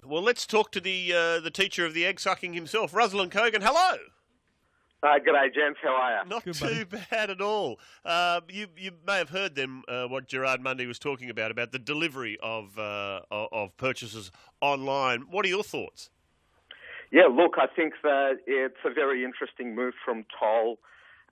Well, let's talk to the teacher of the egg sucking himself, Ruslan Kogan. Hello. G'day, gents. How are you? Not Good, too bad at all. You may have heard then what Gerard Mundy was talking about the delivery of purchases online. What are your thoughts? Yeah, look, I think that it's a very interesting move from Toll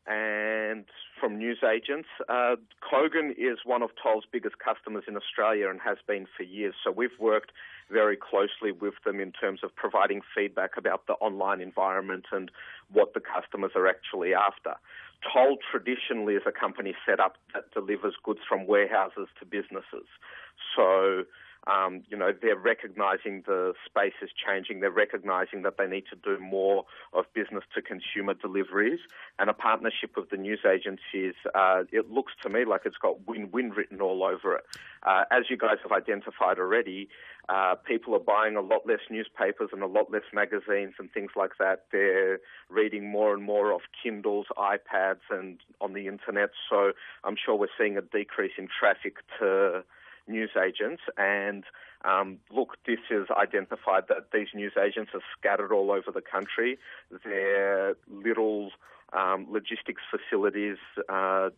and from newsagents. Kogan is one of Toll's biggest customers in Australia and has been for years. So we've worked very closely with them in terms of providing feedback about the online environment and what the customers are actually after. Toll traditionally is a company set up that delivers goods from warehouses to businesses. So they're recognising the space is changing. They're recognising that they need to do more of business-to-consumer deliveries. And a partnership with the news agencies, it looks to me like it's got win-win written all over it. As you guys have identified already, people are buying a lot less newspapers and a lot less magazines and things like that. They're reading more and more off Kindles, iPads, and on the internet. So I'm sure we're seeing a decrease in traffic to newsagents, and look, this is identified that these newsagents are scattered all over the country. They're little logistics facilities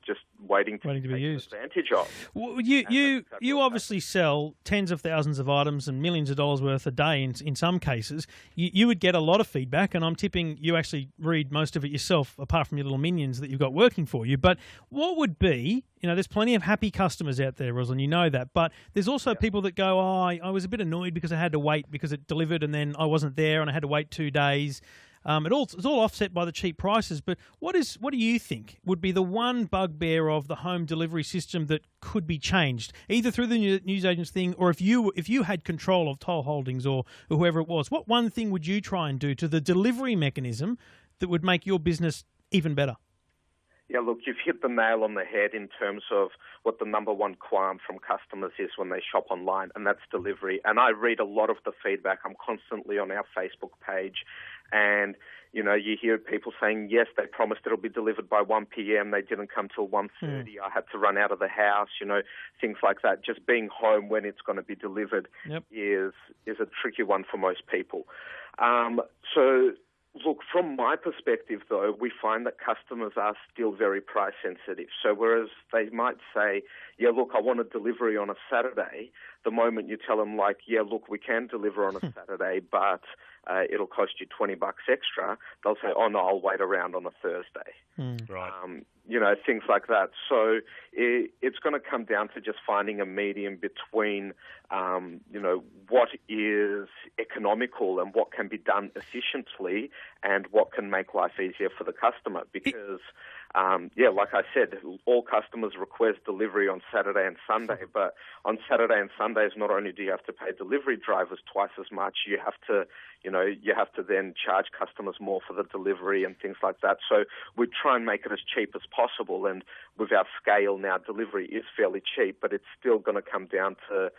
just waiting to be used. Advantage of. Well, you obviously sell tens of thousands of items and millions of dollars worth a day in some cases. You would get a lot of feedback, and I'm tipping you actually read most of it yourself, apart from your little minions that you've got working for you. But what would be, there's plenty of happy customers out there, Ruslan, you know that, but there's also people that go, I was a bit annoyed because I had to wait because it delivered and then I wasn't there and I had to wait 2 days. It's all offset by the cheap prices, but what do you think would be the one bugbear of the home delivery system that could be changed, either through the newsagents thing or if you had control of Toll Holdings or whoever it was? What one thing would you try and do to the delivery mechanism that would make your business even better? Yeah, look, you've hit the nail on the head in terms of what the number one qualm from customers is when they shop online, and that's delivery. And I read a lot of the feedback. I'm constantly on our Facebook page, and you hear people saying, yes, they promised it'll be delivered by 1 p.m. They didn't come till 1:30. I had to run out of the house, things like that. Just being home when it's going to be delivered is a tricky one for most people. Look, from my perspective, though, we find that customers are still very price sensitive. So whereas they might say, yeah, look, I want a delivery on a Saturday, the moment you tell them, like, yeah, look, we can deliver on a Saturday, but it'll cost you $20 extra, they'll say, oh, no, I'll wait around on a Thursday. Right. Things like that. So it's going to come down to just finding a medium between, what is economical and what can be done efficiently and what can make life easier for the customer. Because, like I said, all customers request delivery on Saturday and Sunday, but on Saturday and Sundays, not only do you have to pay delivery drivers twice as much, you have to then charge customers more for the delivery and things like that. So we try and make it as cheap as possible, and with our scale now, delivery is fairly cheap, but it's still going to come down to,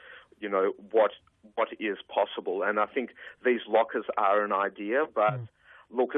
what is possible. And I think these lockers are an idea, but look,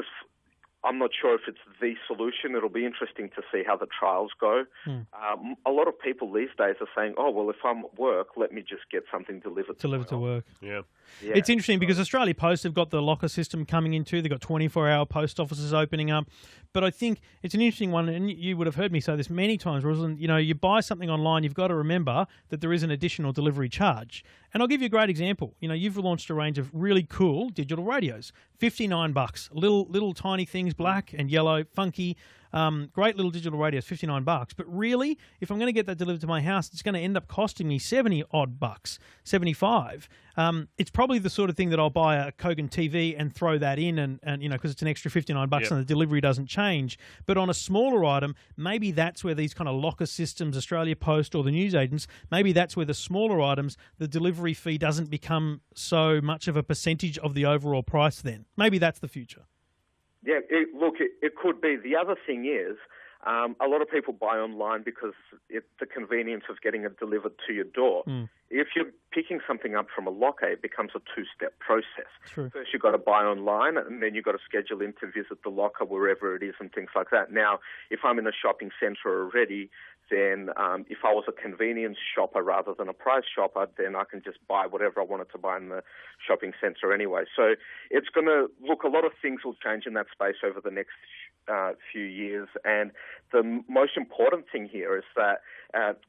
I'm not sure if it's the solution. It'll be interesting to see how the trials go. A lot of people these days are saying, oh, well, if I'm at work, let me just get something delivered to work. Yeah. It's interesting because Australia Post have got the locker system coming in too. They've got 24-hour post offices opening up. But I think it's an interesting one, and you would have heard me say this many times, Ruslan. You buy something online, you've got to remember that there is an additional delivery charge. And I'll give you a great example. You've launched a range of really cool digital radios, $59, little tiny things, black and yellow, funky. Great little digital radios, $59. But really, if I'm going to get that delivered to my house, it's going to end up costing me $70 $75. It's probably the sort of thing that I'll buy a Kogan TV and throw that in, and because it's an extra $59 and the delivery doesn't change. But on a smaller item, maybe that's where these kind of locker systems, Australia Post or the newsagents, maybe that's where the smaller items, the delivery fee doesn't become so much of a percentage of the overall price then. Maybe that's the future. Yeah, it could be. The other thing is, a lot of people buy online because the convenience of getting it delivered to your door. If you're picking something up from a locker, it becomes a two-step process. True. First, you've got to buy online, and then you've got to schedule in to visit the locker wherever it is and things like that. Now, if I'm in a shopping centre already, then if I was a convenience shopper rather than a price shopper, then I can just buy whatever I wanted to buy in the shopping centre anyway. So it's going to look, a lot of things will change in that space over the next few years. And the most important thing here is that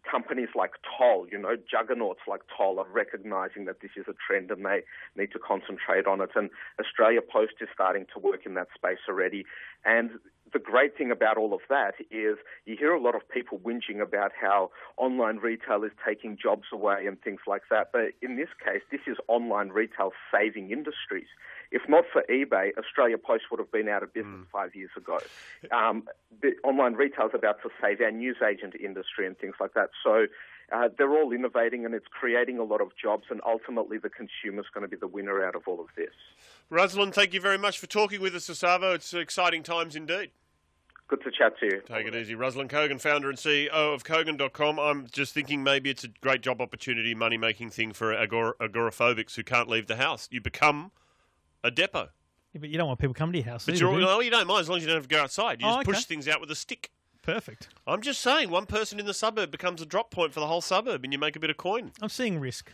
companies like Toll, juggernauts like Toll are recognising that this is a trend and they need to concentrate on it. And Australia Post is starting to work in that space already. And the great thing about all of that is you hear a lot of people whinging about how online retail is taking jobs away and things like that. But in this case, this is online retail saving industries. If not for eBay, Australia Post would have been out of business 5 years ago. The online retail is about to save our newsagent industry and things like that. So they're all innovating and it's creating a lot of jobs, and ultimately the consumer's going to be the winner out of all of this. Ruslan, thank you very much for talking with us, Savo. It's exciting times indeed. Good to chat to you. Take it easy. Ruslan Kogan, founder and CEO of Kogan.com. I'm just thinking maybe it's a great job opportunity, money-making thing for agoraphobics who can't leave the house. You become a depot. Yeah, but you don't want people coming to your house. But either, you don't mind as long as you don't have to go outside. You just push things out with a stick. Perfect. I'm just saying, one person in the suburb becomes a drop point for the whole suburb and you make a bit of coin. I'm seeing risk.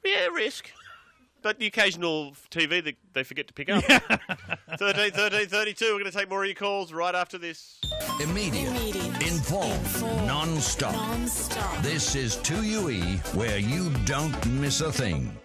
Yeah, risk. But the occasional TV that they forget to pick up. 13 32. We're going to take more of your calls right after this. Immediate. Informed. Non-stop. This is 2UE, where you don't miss a thing.